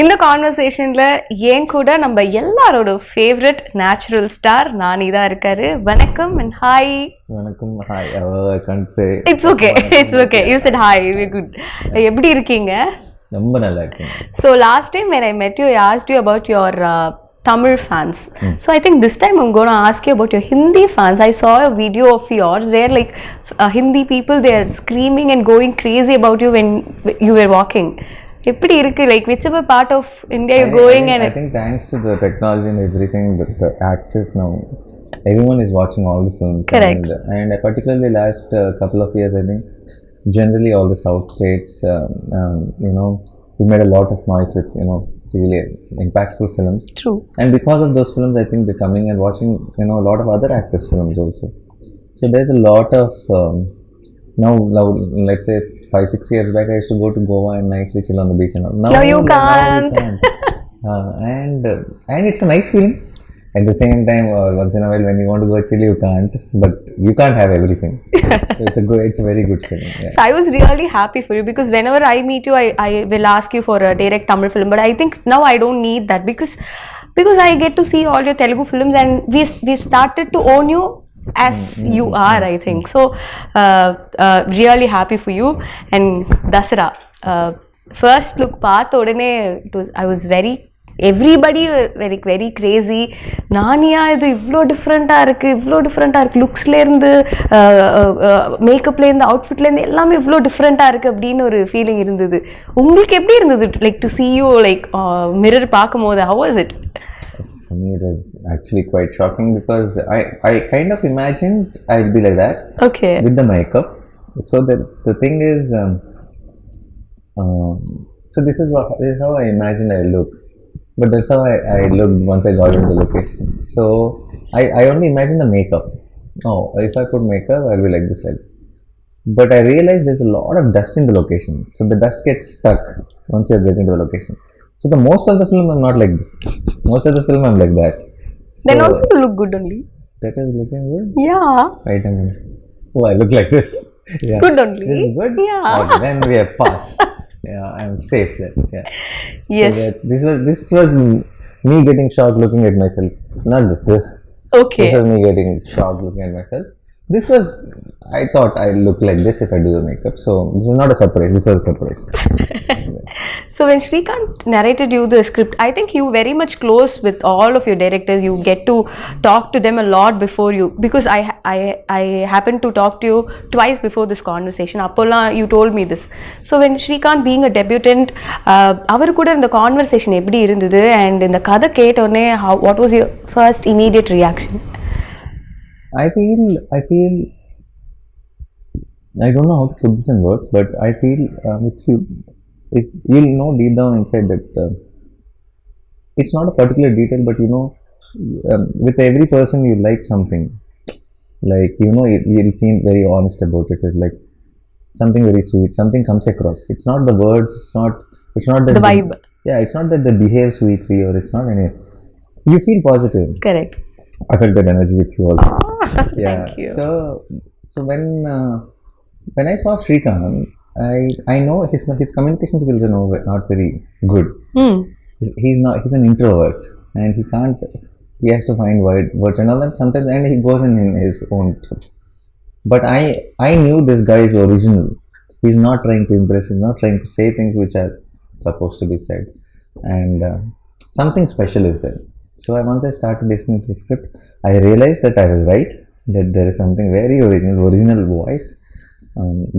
இந்த கான்வர்சேஷன்ல ஏன் கூட நம்ம எல்லாரோட ஃபேவரட் நேச்சுரல் ஸ்டார் நானி தான் இருக்காரு. வணக்கம் and hi. வணக்கம், hi. I can't say. It's okay. You said hi. We're good. எப்படி இருக்கீங்க? ரொம்ப நல்லா இருக்கேன். So last time when I met you, I asked you about your Tamil fans. So I think this time I'm going to ask you about your Hindi fans. I saw a video of yours where like Hindi people, they are screaming and going crazy about you when you were walking. எப்படி இருக்கு, like whichever part of India you're going? I think thanks to the technology and everything, with the access now, everyone is watching all the films. Correct. And particularly last couple of years, I think generally all the south states, we made a lot of noise with really impactful films. True. And because of those films, I think they're coming and watching a lot of other actors' films also. So there's a lot of now let's say 5-6 years back, I used to go to Goa and nicely chill on the beach and all. Now you can't. And it's a nice feeling. At the same time, once in a while when you want to go chill, you can't. But you can't have everything. So it's a very good feeling. Yeah. So I was really happy for you because whenever I meet you, I will ask you for a direct Tamil film. But I think now I don't need that because I get to see all your Telugu films and we started to own you as you are, I think. So really happy for you. And Dasara, first look paatha odane I was everybody very crazy. நானியா இது இவ்வளோ டிஃப்ரெண்ட்டாக இருக்குது லுக்ஸ்லேருந்து மேக்கப்லேருந்து அவுட்ஃபிட்லேருந்து எல்லாமே இவ்வளோ டிஃப்ரெண்ட்டாக இருக்குது அப்படின்னு ஒரு ஃபீலிங் இருந்தது. உங்களுக்கு எப்படி இருந்தது, like to see you like mirror பார்க்கும்போது? how was it? For me, it was actually quite shocking because I kind of imagined I'd be like that. Okay. With the makeup. So the thing is, so this is how I imagined I look. But that's how I looked once I got into the location. So I only imagined the makeup. Oh, if I put makeup, I'll be like this. But I realized there's a lot of dust in the location. So the dust gets stuck once you get into the location. So the most of the film I'm not like this. Most of the film I'm like that. So then also you look good only. That is looking good? Yeah. Right, I mean, oh, I look like this. Yeah. Good only. This is good? Yeah. Okay, then we are passed. Yeah, I'm safe then. Yeah. Yes. So this was me getting shocked looking at myself. Not this. Okay. This was me getting shocked looking at myself. This was, I thought I look like this if I do the makeup. So this is not a surprise. This was a surprise. So when Srikanth narrated you the script, I think you very much close with all of your directors. You get to talk to them a lot before you, because I happened to talk to you twice before this conversation. Appola, you told me this. So when Srikanth being a debutant, அவர் கூட இந்த conversation எப்படி இருந்தது, and இந்த கதை கேட்டோடனே what was your first immediate reaction? I feel I don't know how to put this in words, but I feel you'll know deep down inside that it's not a particular detail, but with every person you like something, like you'll feel very honest about it. It's like something very sweet, something comes across. It's not the words, it's not that the vibe. Yeah, it's not that they behave sweetly, or it's not any. You feel positive. Correct. I felt that energy with you also. Yeah. Thank you. So when I saw Srikanth, I know his communication skills are not very good. He's an introvert, and he has to find words and all that sometimes, and he goes in his own truth. But I knew this guy is original. He's not trying to impress, he's not trying to say things which are supposed to be said, and something special is there. So once I started listening to the script, I realized that I was right, that there is something very original voice.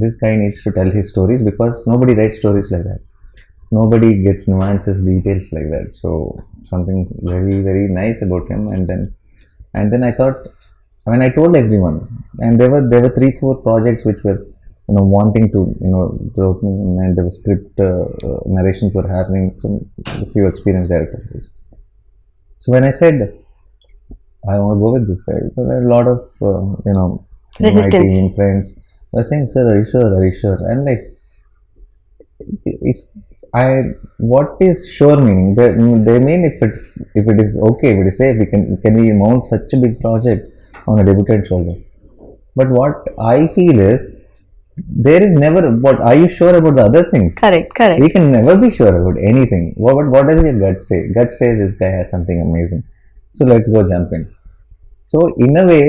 This guy needs to tell his stories, because nobody writes stories like that. Nobody gets nuances, details like that. So something very, very nice about him. And then I thought, when I told everyone, and there were 3-4 projects which were wanting to and there were script narrations were happening from a few experienced directors. So when I said I want to go with this guy, there were a lot of resistance. My team, friends were saying, "Sir, are you sure?" And like, what is sure meaning? They mean if it is okay, if it is safe, can we mount such a big project on a debutant shoulder? But what I feel is, there is never, but are you sure about the other things? Correct. We can never be sure about anything. What does your gut say? Gut says this guy has something amazing. So let's go jump in. So in a way,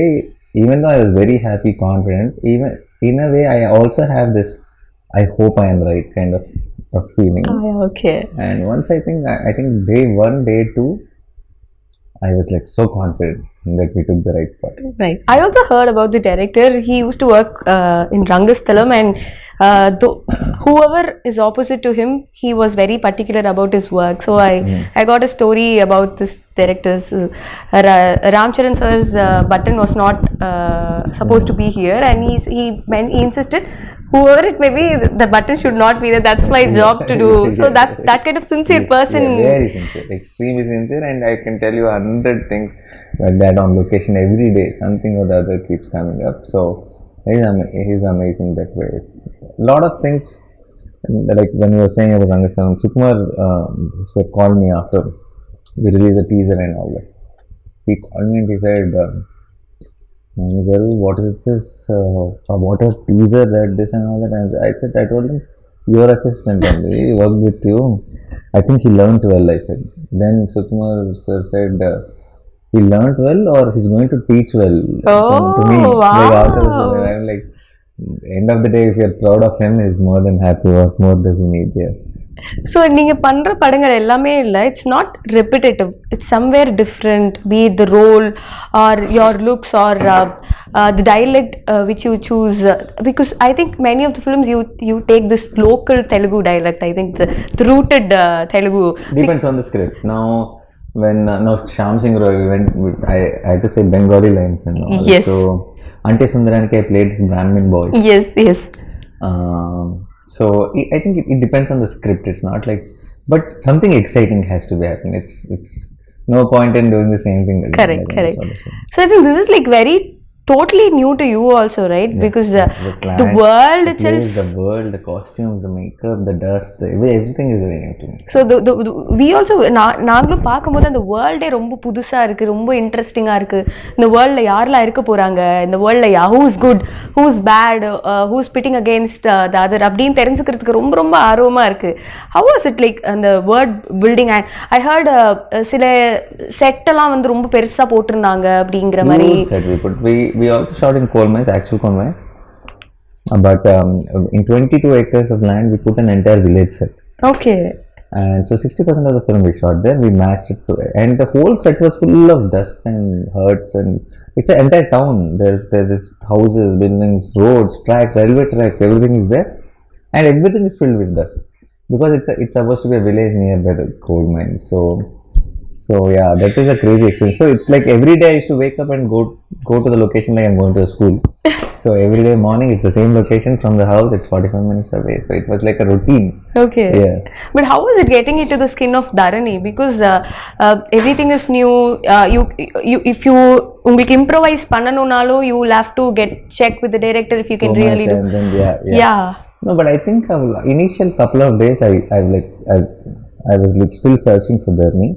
even though I was very happy, confident, even in a way, I also have this, I hope I am right kind of feeling. Okay. And once I think day 1, day 2, I was like so confident that we took the right part. Nice. I also heard about the director. He used to work in Rangasthalam, and whoever is opposite to him, he was very particular about his work. So I got a story about this director's Ramcharan sir's button was not supposed to be here, and he insisted whoever it may be, the button should not be there. That's my job to do. So that kind of sincere person. Very sincere, extremely sincere, and I can tell you 100 things like that on location every day. Something or the other keeps coming up. So he's amazing that way. A lot of things, like when you were saying about Rangasalam, Sukumar called me after we released a teaser and all that. He called me and he said, what is this? What a teaser, that this and all that. And I told him, your assistant only, he worked with you. I think he learned well, I said. Then Sukumar sir said, he learned well or he's going to teach well to me. Wow. Like after the, I'm like, end of the day, if you're proud of him, he's more than happy. What more does he need here? So நீங்கள் பண்ணுற படங்கள் எல்லாமே இல்லை, it's not repetitive, it's somewhere different, be it the role or your looks or the dialect which you choose, because I think many of the films you take this local Telugu dialect, I think the rooted Telugu. Depends on the script. Now Shyam Singh Roy went, I had to say Bengali lines and all. Yes. So Ante Sundaraniki I played this Brahmin boy. Yes. So I think it depends on the script. It's not like, but something exciting has to be happening. It's no point in doing the same thing again. Correct. So I think this is like very totally new to you also, right? Yeah. Because the world itself, the world, the costumes, the makeup, the dust, everything is very new to me. So we also நாங்களும் பார்க்கும்போது அந்த வேர்ல்டே ரொம்ப புதுசா இருக்கு, ரொம்ப இன்ட்ரெஸ்டிங்கா இருக்கு. இந்த வேர்ல்ட்ல யாரெல்லாம் இருக்க போறாங்க, இந்த வேர்ல்ட்ல who's good, who's bad, who's pitting against the other அப்படின்னு தெரிஞ்சுக்கிறதுக்கு ரொம்ப ரொம்ப ஆர்வமா இருக்கு. How was it like அந்த world building? And I heard சில செட் எல்லாம் வந்து ரொம்ப பெருசா போட்டிருந்தாங்க அப்படிங்கிற மாதிரி. We also shot in coal mines, actual coal mines. But in 22 acres of land, we put an entire village set. Okay. And so 60% of the film we shot there, we matched it to it. And the whole set was full of dust and huts, and it's an entire town. There's houses, buildings, roads, tracks, railway tracks, everything is there. And everything is filled with dust. Because it's supposed to be a village nearby the coal mines. So yeah, that is a crazy experience. So it's like every day I used to wake up and go to the location like I'm going to the school. So every day morning it's the same location from the house. It's 45 minutes away. So it was like a routine. Okay. Yeah. But how was it getting into the skin of Dharani? Because everything is new. You if you உங்களுக்கு improvise பண்ணனும்னாலும் you will have to check with the director if you can really do. And then, yeah. No, but I think initial couple of days I was like still searching for Dharani.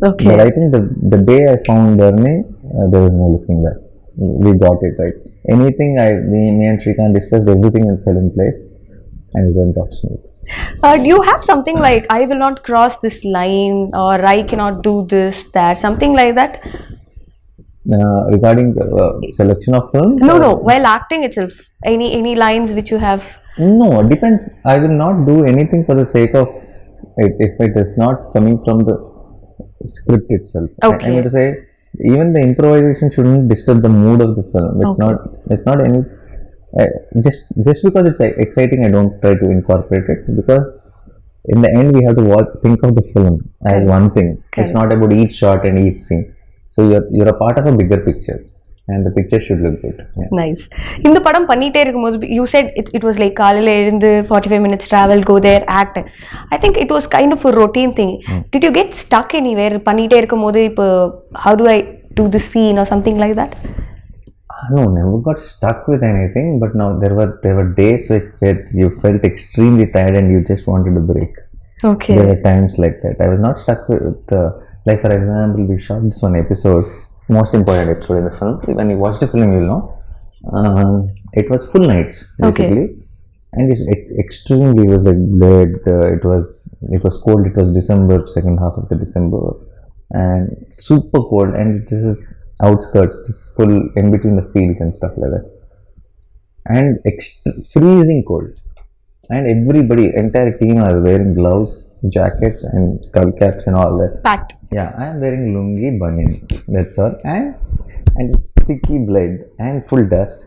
Okay. But I think the day I found Dharani, there was no looking back. We got it right. Anything me and Shrikant discussed, everything fell in place, and it went off smooth. Do you have something like I will not cross this line, or I cannot do this, that, something like that? Regarding selection of films? No. While acting itself, any lines which you have? No, it depends. I will not do anything for the sake of it if it is not coming from the script itself. Okay. I mean to say, even the improvisation shouldn't disturb the mood of the film. It's not any just because it's exciting, I don't try to incorporate it, because in the end we have to think of the film as one thing. Correct. It's not about each shot and each scene. So you're a part of a bigger picture, and the picture should look good. Yeah. Nice. இந்த படம் பண்ணிட்டே இருக்கும்போது you said it was like காலையில எழுந்து 45 minutes travel, go there, act. I think it was kind of a routine thing. Did you get stuck anywhere பண்ணிட்டே இருக்கும்போது இப்போ how do I do the scene or something like that? No, never got stuck with anything, but now there were days where you felt extremely tired and you just wanted to break. Okay. There were times like that. I was not stuck with like for example, we shot this one episode, most important episode in the film. When you watch the film, you'll know. It was full nights basically. Okay. and it's extremely, it was like blood. It was cold. It was December, second half of the December, and super cold. And this is outskirts, this full in between the fields and stuff like that, and freezing cold. And everybody, entire team are wearing gloves, jackets, and skull caps and all that. Packed. Yeah, I am wearing lungi, banyan. That's all, and it's sticky blood and full dust.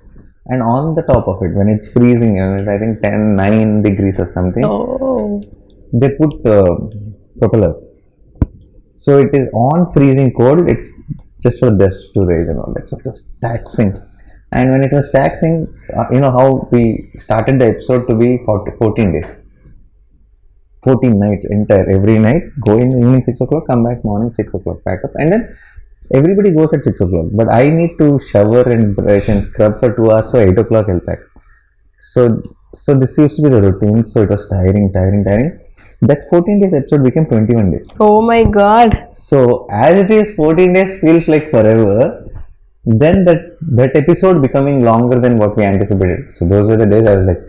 And on the top of it, when it's freezing, and I think 9 degrees or something, Oh. they put the propellers. So it is on freezing cold. It's just for dust to raise and all that. So it was taxing. And when it was taxing, you know how we started the episode to be 14 days. 14 nights entire, every night, go in evening 6 o'clock, come back morning 6 o'clock, pack up, and then everybody goes at 6 o'clock. But I need to shower and brush and scrub for 2 hours, so 8 o'clock I'll pack. So this used to be the routine, so it was tiring. That 14 days episode became 21 days. Oh my god. So as it is, 14 days feels like forever. Then that episode becoming longer than what we anticipated. So those were the days I was like,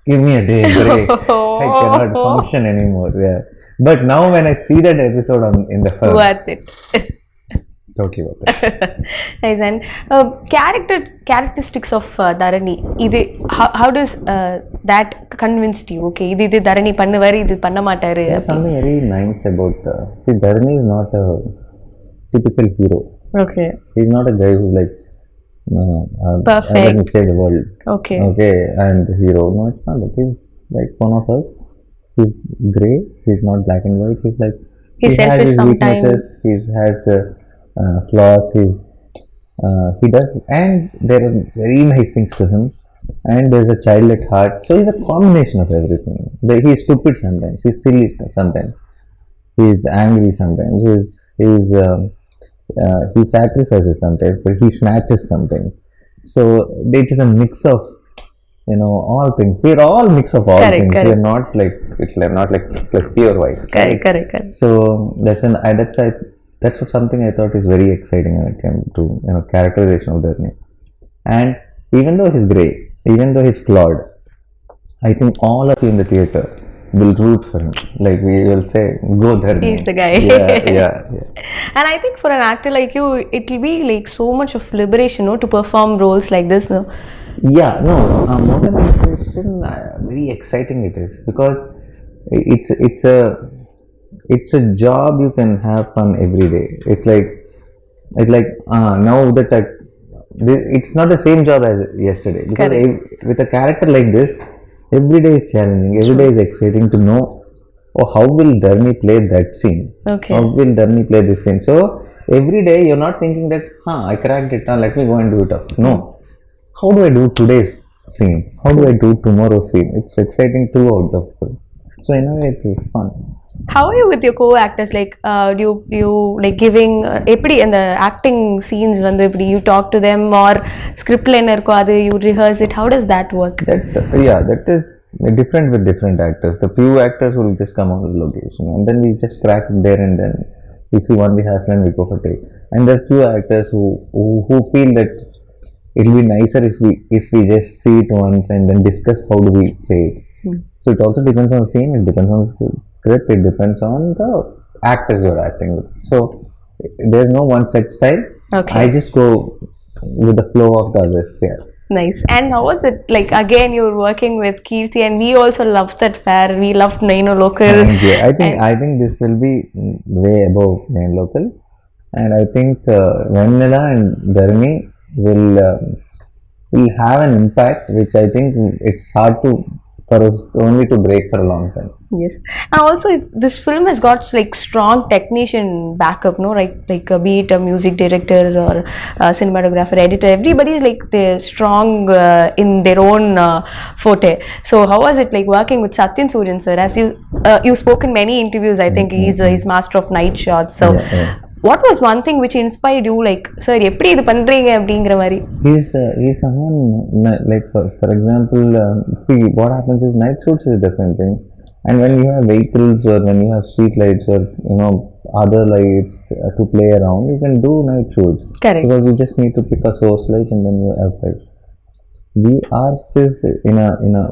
give me a day break. I cannot function anymore. Yeah. But now when I see that episode in the film, Worth it. totally worth it. Nice. And characteristics of Dharani. How does that convinced you? Okay, இது Dharani பண்ணுவாரு, இது பண்ண மாட்டாரு. There's something very nice about see, Dharani is not a typical hero. Okay. He's not a guy who's like Perfect. Let me save the world. Okay. I'm the hero. No, it's not like he's like one of us. He's grey. He's not black and white. He's like He's selfish has his sometimes. weaknesses. He has flaws. He does, and there are very nice things to him. And there's a child at heart. So he's a combination of everything. He's stupid sometimes. He's silly sometimes. He's angry sometimes. He sacrifices sometimes, but he snatches sometimes. So it is a mix of, all things. We are all mix of all things. We are not like, it's like not like pure white. Correct. So that's what something I thought is very exciting when it came to characterization of Dharani. And even though he's grey, even though he's flawed, I think all of you in the theatre will root for him. Like we will say, go Dharani. He's the guy. Yeah. And I think for an actor like you, it will be like so much of liberation, no, to perform roles like this, no? Yeah, no, more than liberation, very exciting it is, because it's a job you can have fun every day. It's like now that it's not the same job as yesterday, because with a character like this, every day is challenging, every day is exciting to know, how will Dharani play that scene? Okay. How will Dharani play this scene? So every day you're not thinking that, I cracked it, let me go and do it up. No. How do I do today's scene? How do I do tomorrow's scene? It's exciting throughout the film. So in a way it is fun. How are you with your co-actors? Like, do you like giving எப்படி அந்த acting scenes வந்து இப்படி you talk to them, or script ல என்ன இருக்கோ அது you rehearse it? How does that work? That is different with different actors. The few actors will just come out of the location, and then we just crack it there and then. We see one rehearsal and we go for take. And there are few actors who feel that it will be nicer if we just see it once and then discuss how do we play it. So it also depends on the scene, it depends on the script, it depends on the actors you're acting with. So there's no one set style. Okay. I just go with the flow of the others. Yeah. Nice. And how was it? Like, again, you're working with Keerthi, and we also loved that fair. We loved Naino Local. Thank you. I think this will be way above Naino Local, and I think Vanilla and Dharani will have an impact which I think it's hard for us only to break for a long time. Yes. And also, if this film has got like strong technician backup, no, right? Like be it a music director or a cinematographer, editor, everybody is like they're strong in their own forte. So how was it like working with Satyan Suryan sir? As you spoke in many interviews, I think he's master of night shots. So what was one thing which inspired you, like, sir, எப்படி இது பண்றீங்க அப்படிங்கிற மாதிரி? He's someone like for example, see what happens is night shoots is a different thing, and when you have vehicles or when you have street lights or other lights to play around, you can do night shoots. Correct. Because you just need to pick a source light and then you have light. we are in a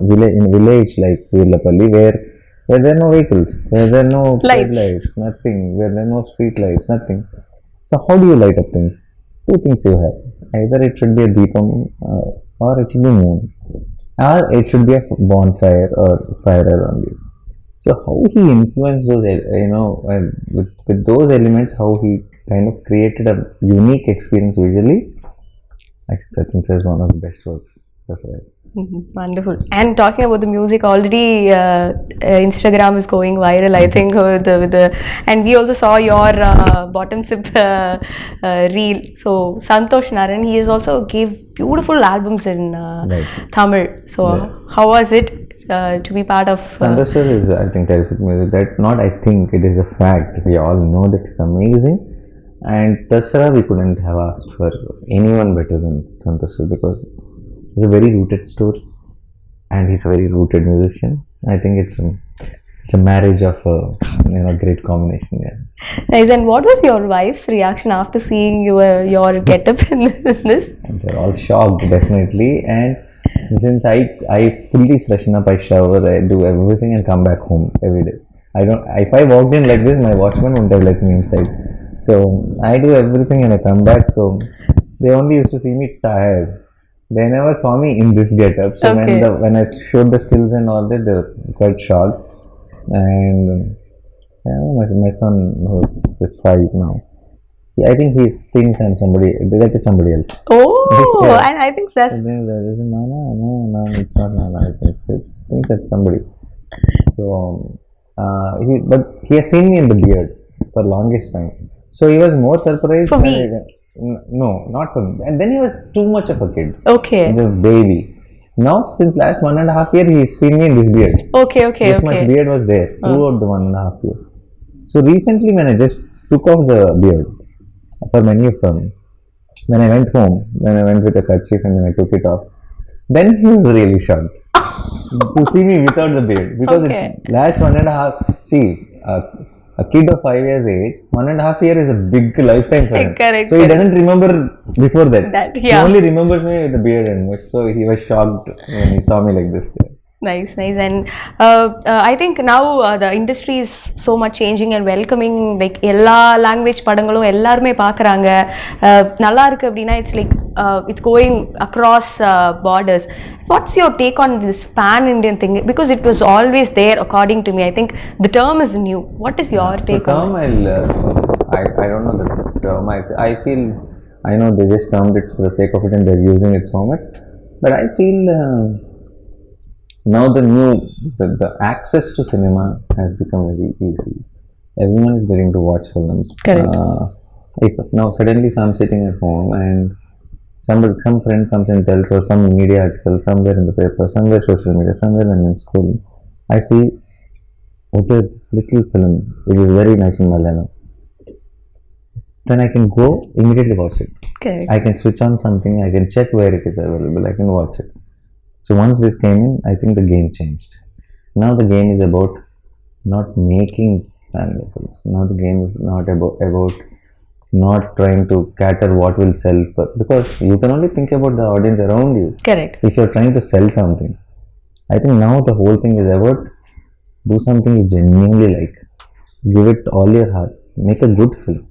village like Virlapalli where there are no vehicles, where there are no lights, nothing, where there are no street lights, nothing. So how do you light up things? Two things you have. Either it should be a deepam or it should be moon, or it should be a bonfire or fire around you. So how he influenced those, with those elements, how he kind of created a unique experience visually. I think Sachin Sir is one of the best works. That's right. Wonderful. And talking about the music, already Instagram is going viral, I think, with the and we also saw your bottom sip reel. So Santosh Naran, he has also gave beautiful albums in Tamil. So how was it to be part of? Santosh Sir is, I think, terrific music. That not, I think, it is a fact. We all know that it's amazing. And DASARA, we couldn't have asked for anyone better than Santosh Sir, because he's a very rooted story and he's a very rooted musician. I think it's a marriage of a great combination. Yeah. Nice. And what was your wife's reaction after seeing your getup in this? They're all shocked, definitely. And since I fully freshen up, I shower, I do everything and come back home every day. If I walked in like this, my watchman wouldn't have let me inside. So I do everything and I come back. So they only used to see me tired. They never saw me in this getup. So when I showed the stills and all that, they were quite shocked. And my son, who's just 5 now, I think he thinks I'm somebody. That is somebody else. Oh, yeah. And I think that's. No, it's not Nana. I think that's somebody. So but he has seen me in the beard for longest time. So he was more surprised. For me? No, not for me. And then he was too much of a kid. Okay. The baby. Now, since last 1.5 years, he's seen me in this beard. Okay. This much beard was there throughout the 1.5 years. So recently, when I just took off the beard, for many of them, when I went home, when I went with a kerchief and then I took it off, then he was really shocked to see me without the beard, because it's last 1.5. See, a kid of 5 years age, 1.5 years is a big lifetime for him. Correct. So he doesn't remember before that. Yeah. He only remembers me with the beard and much. So he was shocked when he saw me like this. Nice. And I think now the industry is so much changing and welcoming. Like எல்லா language படங்களும் எல்லாருமே பார்க்குறாங்க. நல்லா இருக்கு அப்படின்னா it's like it's going across borders. What's your take on this pan-Indian thing? Because it was always there, according to me. I think the term is new. What is your take on it? I don't know the term. I feel, I know they just termed it for the sake of it and they're using it so much. But I feel now the access to cinema has become very easy. Everyone is getting to watch films. Correct. Now suddenly if I'm sitting at home and some friend comes and tells, or some media article somewhere in the paper, somewhere social media, somewhere when I'm in school, I see, okay, this little film, it is very nice in Malayalam. Then I can go immediately watch it. Okay. I can switch on something, I can check where it is available, I can watch it. So once this came in, I think the game changed. Now the game is about not making family films. Now the game is not about not trying to cater what will sell, because you can only think about the audience around you. Correct. If you're trying to sell something, I think now the whole thing is about do something you genuinely like, give it all your heart, make a good film.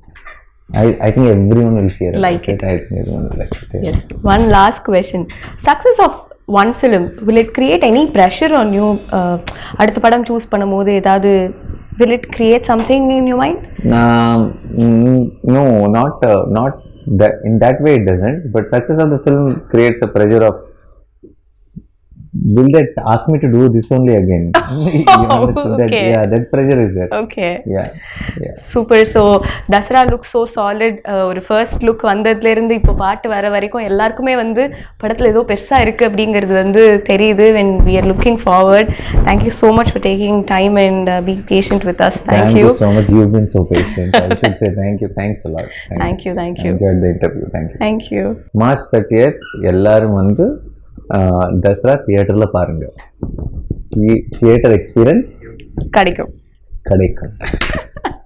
I think everyone will hear like it. I think everyone will like it. Yeah. Yes. One last question. Success of one film, will it create any pressure on you? அடுத்த படம் choose பண்ணும்போது ஏதாவது will it create something in your mind? No, not that. In that way it doesn't. But success of the film creates a pressure of, will they ask me to do this only again? You understand that? Yeah, that pressure is there. Okay. Yeah. Super. So DASARA looks so solid. ஒரு first look வந்ததுல இருந்து இப்போ பாட்டு வர வரைக்கும் எல்லாருக்குமே வந்து படத்துல ஏதோ பெருசா இருக்கு அப்படிங்கிறது வந்து தெரியுது. When we are looking forward. Thank you so much for taking time and being patient with us. Thank you so much. You've been so patient. I should say thank you. Thanks a lot. Thank you. I enjoyed the interview. Thank you. March 30th எல்லாரும் வந்து DASARA தியேட்டர்ல பாருங்க. Theatre experience கிடைக்கும்.